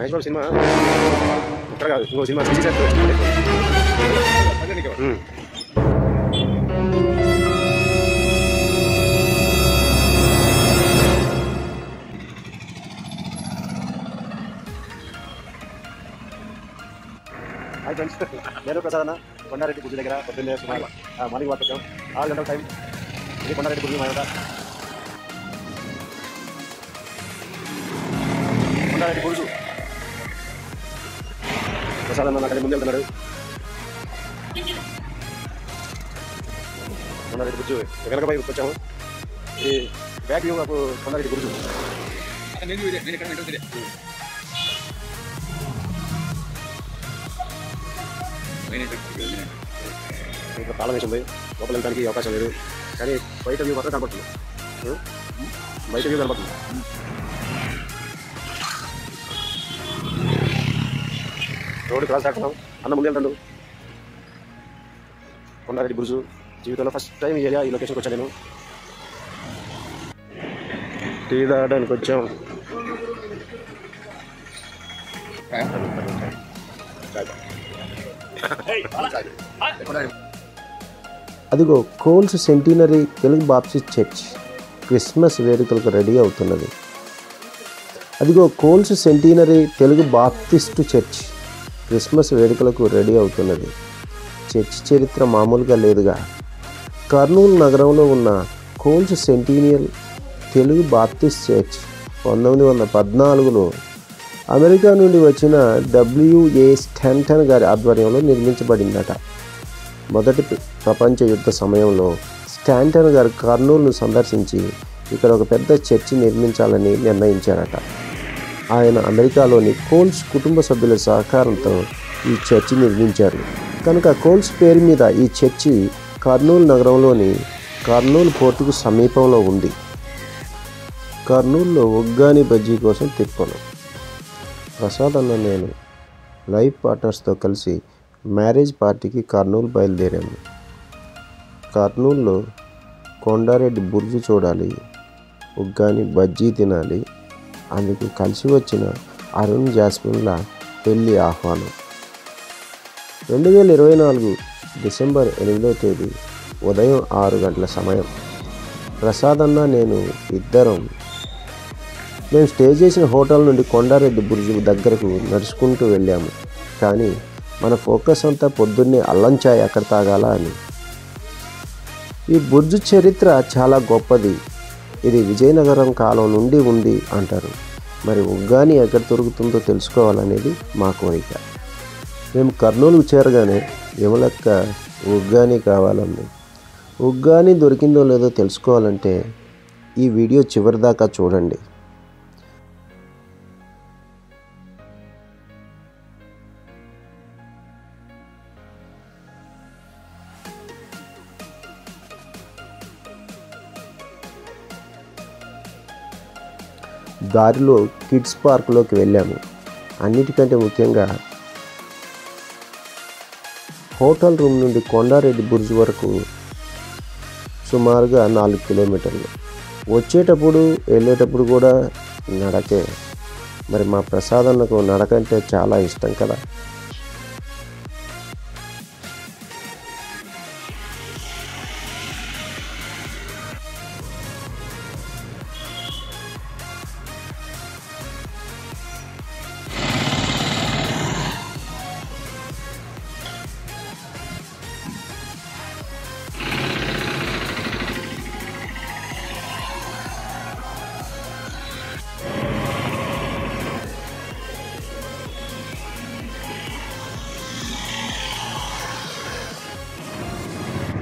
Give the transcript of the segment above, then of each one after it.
Mahesh Babu cinema ఇక్కడ కాదు, ఇంకో సినిమా తీసేస్తారు. హాయ్ ఫ్రెండ్స్, నేను ప్రసాద్ అన్న. కొండారెడ్డి గుడి దగ్గర పొద్దున్నే సుమారు మార్నింగ్ వాక్ వచ్చాం. 6 గంటల టైం. ఇది కొండారెడ్డి గుడి. మా యొక్క కొండారెడ్డి గురుజు ప్రసాద్ అన్న అక్కడికి ముందు వెళ్తున్నాడు. కొండారెడ్డి గురుజు వెనకపై వచ్చాము. ఇది బ్యాక్ వ్యూ మాకు కొండారెడ్డి గురుజు. ఇంకా తాళం వేసి ఉంది, లోపల వెళ్ళడానికి అవకాశం లేదు. కానీ బయట వ్యూ మాత్రం కనపడుతుంది. బయట వ్యూ కనపడుతుంది. రోడ్డు క్రాస్ కాకున్నాం. అన్న ముందు వెళ్తాడు. కొండారెడ్డి బురుజు జీవితంలో ఫస్ట్ టైం ఈ ఏరియా, ఈ లొకేషన్కి వచ్చాను నేను. టీ తాగడానికి వచ్చాం. అదిగో Coles centenary Telugu Baptist church Christmas వేడుకలకు రెడీ అవుతున్నది. అదిగో Coles centenary Telugu Baptist church Christmas వేడుకలకు రెడీ అవుతున్నది. చర్చ్ చరిత్ర మామూలుగా లేదుగా. కర్నూలు నగరంలో ఉన్న Coles centennial Telugu Baptist church 1914లో అమెరికా నుండి వచ్చిన W.A. స్టాంటన్ గారి ఆధ్వర్యంలో నిర్మించబడిందట. మొదటి ప్రపంచ యుద్ధ సమయంలో స్టాంటన్ గారు కర్నూలును సందర్శించి ఇక్కడ ఒక పెద్ద చర్చి నిర్మించాలని నిర్ణయించారట. ఆయన అమెరికాలోని కోల్స్ కుటుంబ సభ్యుల సహకారంతో ఈ చర్చి నిర్మించారు. కనుక కోల్స్ పేరు మీద ఈ చర్చి కర్నూలు నగరంలోని కర్నూలు పోర్టుకు సమీపంలో ఉంది. కర్నూలులో ఉగ్గాని బజ్జీ కోసం తిప్పను. ప్రసాద్ అన్న నేను లైఫ్ పార్ట్నర్స్తో కలిసి మ్యారేజ్ పార్టీకి కర్నూలు బయలుదేరాము. కర్నూలులో కొండారెడ్డి బుర్జు చూడాలి, ఉగ్గాని బజ్జీ తినాలి. అందుకు కలిసి వచ్చిన అరుణ్ జాస్మిన్ల పెళ్లి ఆహ్వానం. 2024 డిసెంబర్ 8వ తేదీ ఉదయం 6 గంటల సమయం. ప్రసాద్ అన్న నేను ఇద్దరం మేము స్టే చేసిన హోటల్ నుండి కొండారెడ్డి బుర్జు దగ్గరకు నడుచుకుంటూ వెళ్ళాము. కానీ మన ఫోకస్ అంతా పొద్దున్నే అల్లం చాయ్ ఎక్కడ తాగాలా అని. ఈ బుర్జు చరిత్ర చాలా గొప్పది. ఇది విజయనగరం కాలం నుండి ఉంది అంటారు. మరి ఉగ్గాని ఎక్కడ దొరుకుతుందో తెలుసుకోవాలనేది మా కోరిక. మేము కర్నూలుకు చేరగానే విమలక్క ఉగ్గాని కావాలంది. ఉగ్గాని దొరికిందో లేదో తెలుసుకోవాలంటే ఈ వీడియో చివరిదాకా చూడండి. దారిలో కిడ్స్ పార్క్లోకి వెళ్ళాము. అన్నిటికంటే ముఖ్యంగా హోటల్ రూమ్ నుండి కొండారెడ్డి బుర్జు వరకు సుమారుగా 4 కిలోమీటర్లు. వచ్చేటప్పుడు వెళ్ళేటప్పుడు కూడా నడకే. మరి మా ప్రసాదన్నకు నడకంటే చాలా ఇష్టం కదా.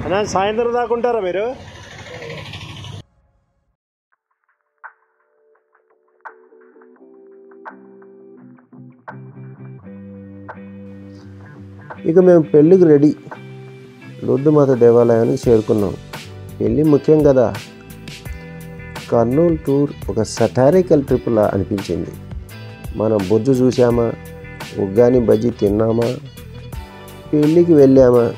అన్నా సాయంత్రం దాకా ఉంటారా మీరు? ఇక మేము పెళ్ళికి రెడీ. లొద్దుమాత దేవాలయానికి చేరుకున్నాం. పెళ్ళి ముఖ్యం కదా. కర్నూలు టూర్ ఒక సటారికల్ ట్రిప్లా అనిపించింది. మనం బొజ్జు చూసామా, ఉగ్గాని బజ్జీ తిన్నామా, పెళ్ళికి వెళ్ళామా.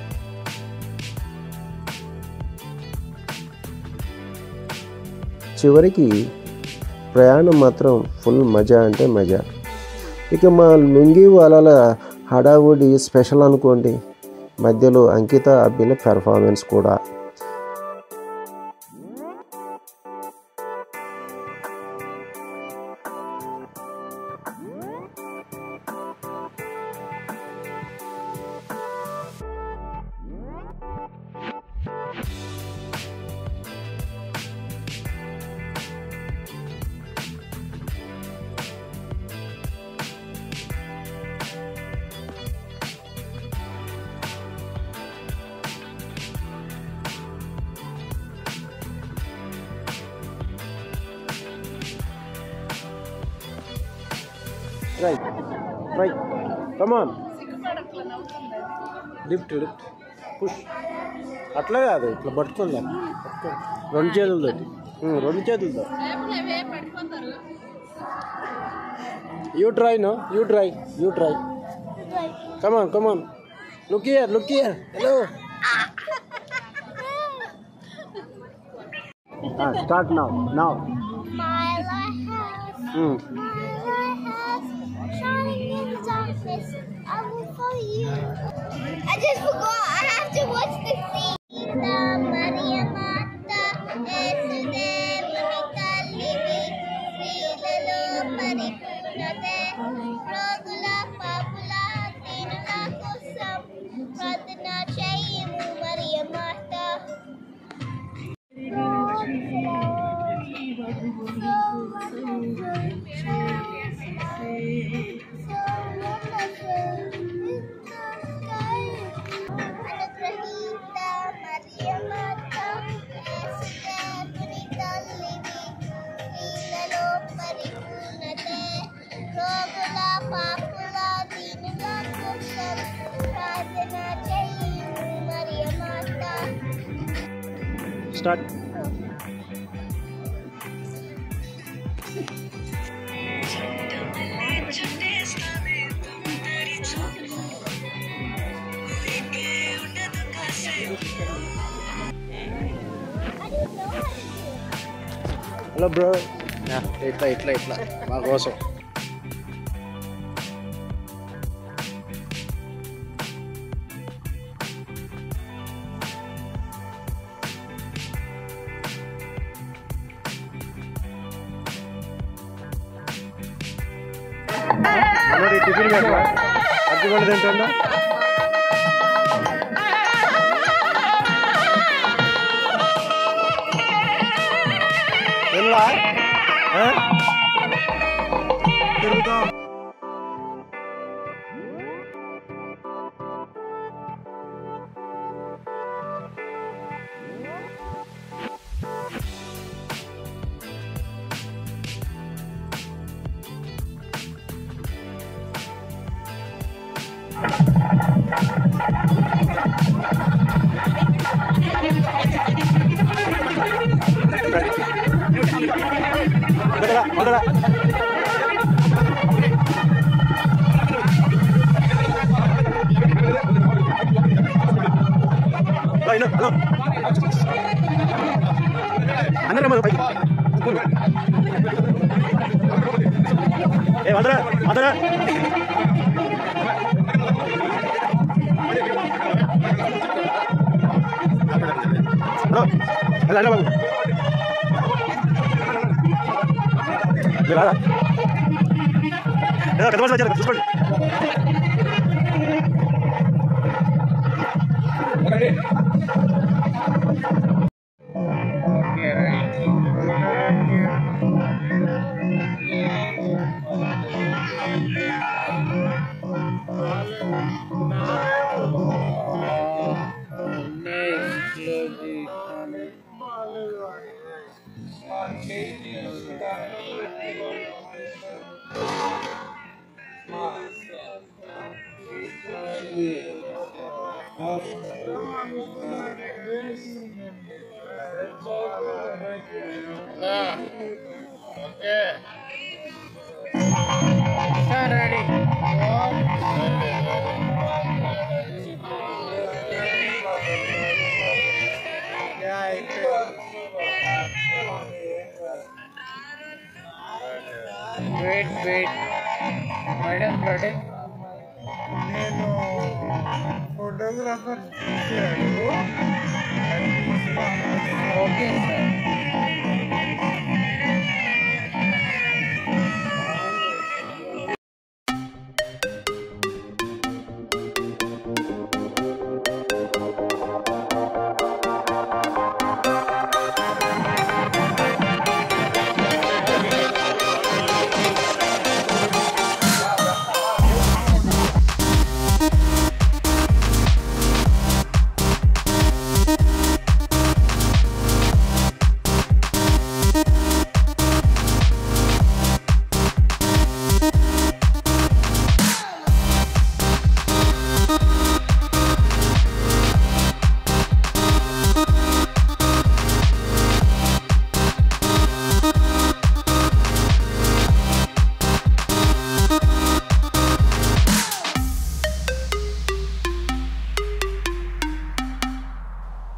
చివరికి ప్రయాణం మాత్రం ఫుల్ మజా అంటే మజా. ఇక మా లుంగి వాళ్ళ హడావుడి స్పెషల్ అనుకోండి. మధ్యలో అంకిత అబ్బిల పెర్ఫార్మెన్స్ కూడా. Try. Come on. Lift. Push. అట్లా కాదు, ఇట్లా పట్టుకుందా. రెండు చేతులతో. You try. Come on. Look here. Hello. Start now. My lighthouse. Shining in the darkness, I will follow you. I just forgot. I have to watch the scene. Sita Maria Mata, Esudeva Nitalini, Srilalo Paripurnate, Rogula Papula, Dinala Kosam, Pradana Chayimu Maria Mata. Start. Hello bro. ఇట్లా మా కోసం. Tiffin కట్టా అరటిపండు తింటుందా? ఎలా తిరుగుతాం. అందరూ పైకి అందరా బాబు రాదా పెద్ద మనిషి వచ్చారు చూసుకోండి. Okay. Start ready. Wait. Madam madam నేను ఫోటోగ్రాఫర్ చూశాడు. Okay sir.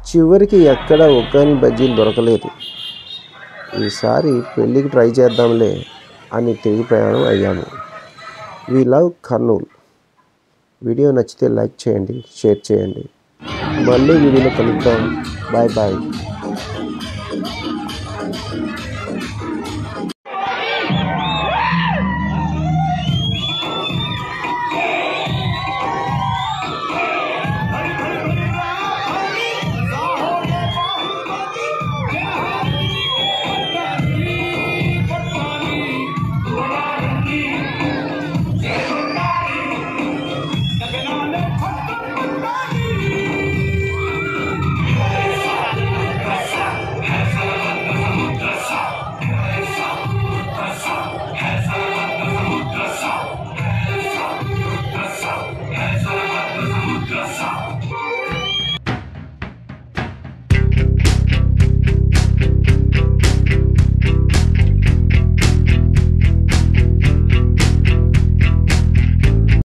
చివరికి ఎక్కడ ఒక్కని బజ్జీలు దొరకలేదు. ఈసారి పెళ్ళికి ట్రై చేద్దాంలే అని తిరిగి ప్రయాణం అయ్యాము. We love Kurnool. వీడియో నచ్చితే లైక్ చేయండి, షేర్ చేయండి. మళ్ళీ వీడియోలో కలుద్దాం. Bye bye.